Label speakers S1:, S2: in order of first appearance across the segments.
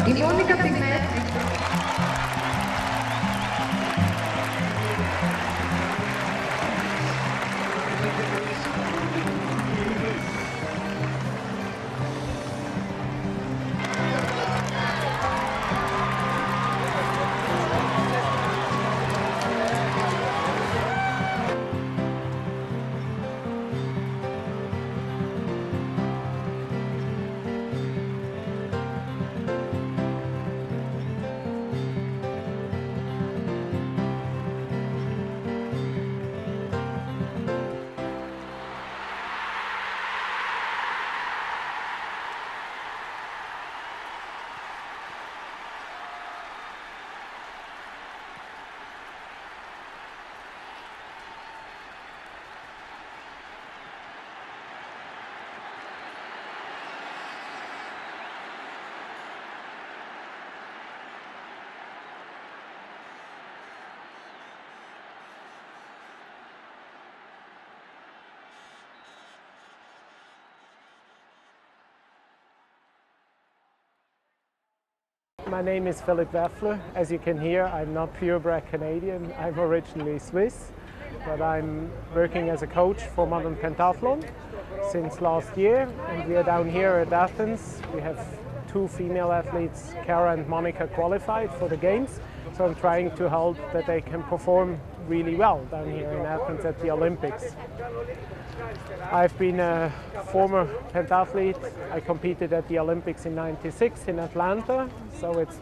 S1: Ini unica per me.
S2: My name is Philip Weffler. As you can hear, I'm not purebred Canadian. I'm originally Swiss, but I'm working as a coach for Modern Pentathlon since last year, and we are down here at Athens. We have two female athletes, Kara and Monica, qualified for the Games, so I'm trying to help that they can perform really well down here in Athens at the Olympics. I've been a former pentathlete. I competed at the Olympics in '96 in Atlanta, so it's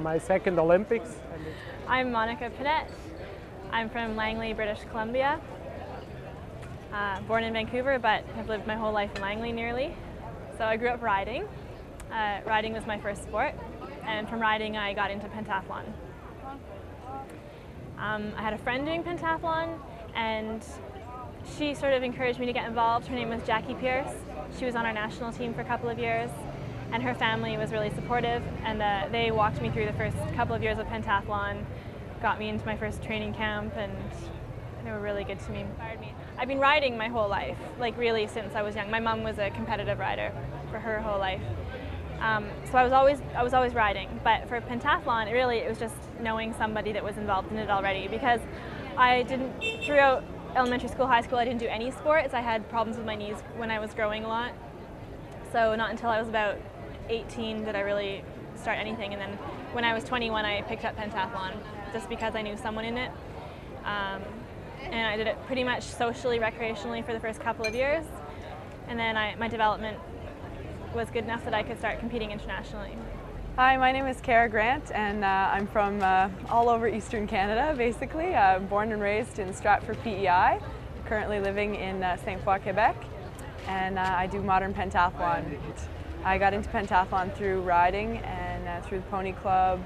S2: my second Olympics.
S3: I'm Monica Pinette. I'm from Langley, British Columbia. Born in Vancouver, but have lived my whole life in Langley nearly. So I grew up riding. Riding was my first sport, and from riding I got into pentathlon. I had a friend doing pentathlon, and she sort of encouraged me to get involved. Her name was Jackie Pierce. She was on our national team for a couple of years, and her family was really supportive, and they walked me through the first couple of years of pentathlon, got me into my first training camp, and they were really good to me. I've been riding my whole life, like really since I was young. My mom was a competitive rider for her whole life. So I was always riding, but for pentathlon, it was just knowing somebody that was involved in it already, because throughout elementary school, high school, I didn't do any sports. I had problems with my knees when I was growing a lot. So not until I was about 18 did I really start anything. And then when I was 21, I picked up pentathlon just because I knew someone in it. And I did it pretty much socially, recreationally for the first couple of years. And then my development was good enough that I could start competing internationally.
S4: Hi, my name is Kara Grant, and I'm from all over Eastern Canada, basically. Born and raised in Stratford, PEI, currently living in St. Foy, Quebec, and I do modern pentathlon. I got into pentathlon through riding and through the Pony Club,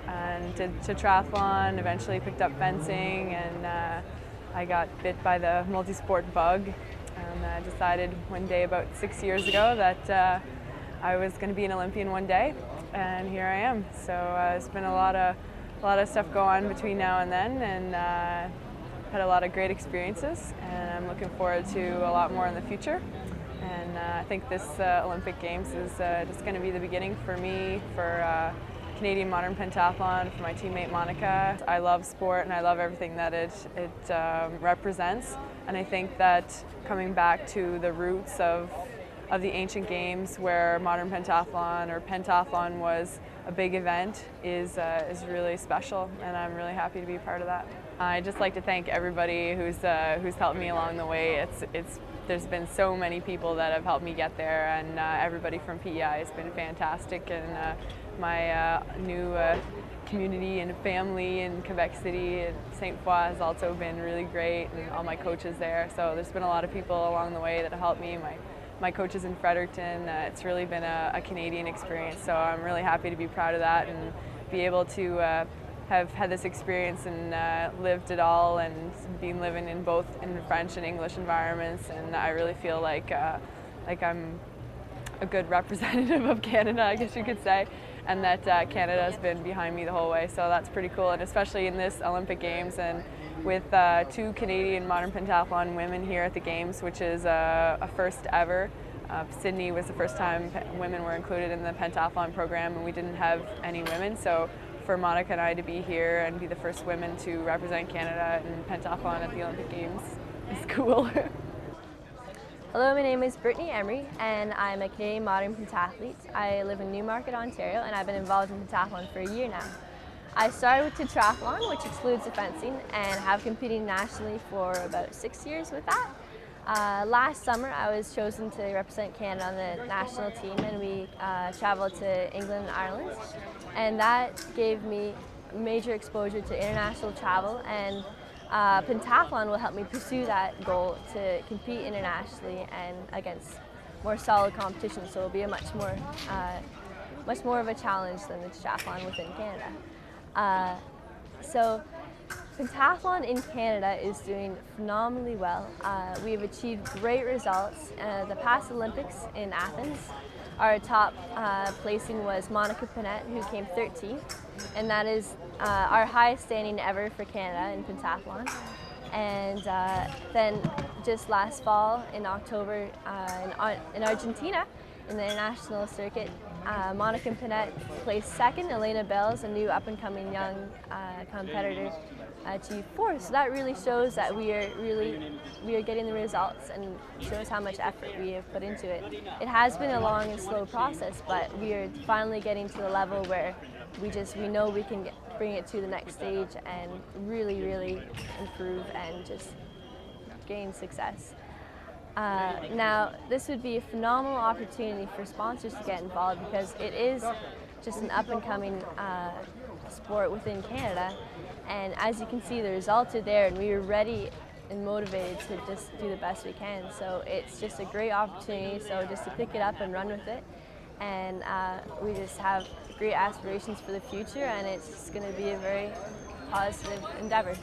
S4: and did triathlon, eventually picked up fencing, and I got bit by the multi-sport bug, and I decided one day about 6 years ago that I was going to be an Olympian one day. And here I am. So it's been a lot of stuff go on between now and then, and had a lot of great experiences, and I'm looking forward to a lot more in the future. And I think this Olympic Games is just going to be the beginning for me, for Canadian modern pentathlon, for my teammate Monica. I love sport and I love everything that it represents, and I think that coming back to the roots of the ancient games, where modern pentathlon or pentathlon was a big event, is really special, and I'm really happy to be a part of that. I'd just like to thank everybody who's helped me along the way. There's been so many people that have helped me get there, and everybody from PEI has been fantastic, and my new community and family in Quebec City and St. Foy has also been really great, and all my coaches there. So there's been a lot of people along the way that have helped me. My coaches in Fredericton, it's really been a Canadian experience, so I'm really happy to be proud of that and be able to have had this experience and lived it all, and been living in both in French and English environments, and I really feel like I'm a good representative of Canada, I guess you could say, and that Canada has been behind me the whole way, so that's pretty cool, and especially in this Olympic Games, and with two Canadian modern pentathlon women here at the Games, which is a first ever. Sydney was the first time women were included in the pentathlon program, and we didn't have any women. So for Monica and I to be here and be the first women to represent Canada in pentathlon at the Olympic Games is cool.
S1: Hello, my name is Brittany Emery and I'm a Canadian modern pentathlete. I live in Newmarket, Ontario, and I've been involved in pentathlon for a year now. I started with tetrathlon, which excludes the fencing, and have competed nationally for about 6 years with that. Last summer I was chosen to represent Canada on the national team, and we traveled to England and Ireland, and that gave me major exposure to international travel, and pentathlon will help me pursue that goal to compete internationally and against more solid competition, so it will be a much more of a challenge than the triathlon within Canada. So pentathlon in Canada is doing phenomenally well. We have achieved great results. The past Olympics in Athens, our top placing was Monica Pinette, who came 13th, and that is our highest standing ever for Canada in pentathlon. And then just last fall in October in Argentina, in the international circuit, Monica Pinette placed second. Elena Bells, a new up-and-coming young competitor, achieved fourth. So that really shows that we are getting the results, and shows how much effort we have put into it. It has been a long and slow process, but we are finally getting to the level where we know we can bring it to the next stage and really improve and just gain success. Now, this would be a phenomenal opportunity for sponsors to get involved, because it is just an up-and-coming sport within Canada, and as you can see, the results are there, and we are ready and motivated to just do the best we can. So it's just a great opportunity, so just to pick it up and run with it, and we just have great aspirations for the future, and it's just going to be a very positive endeavor.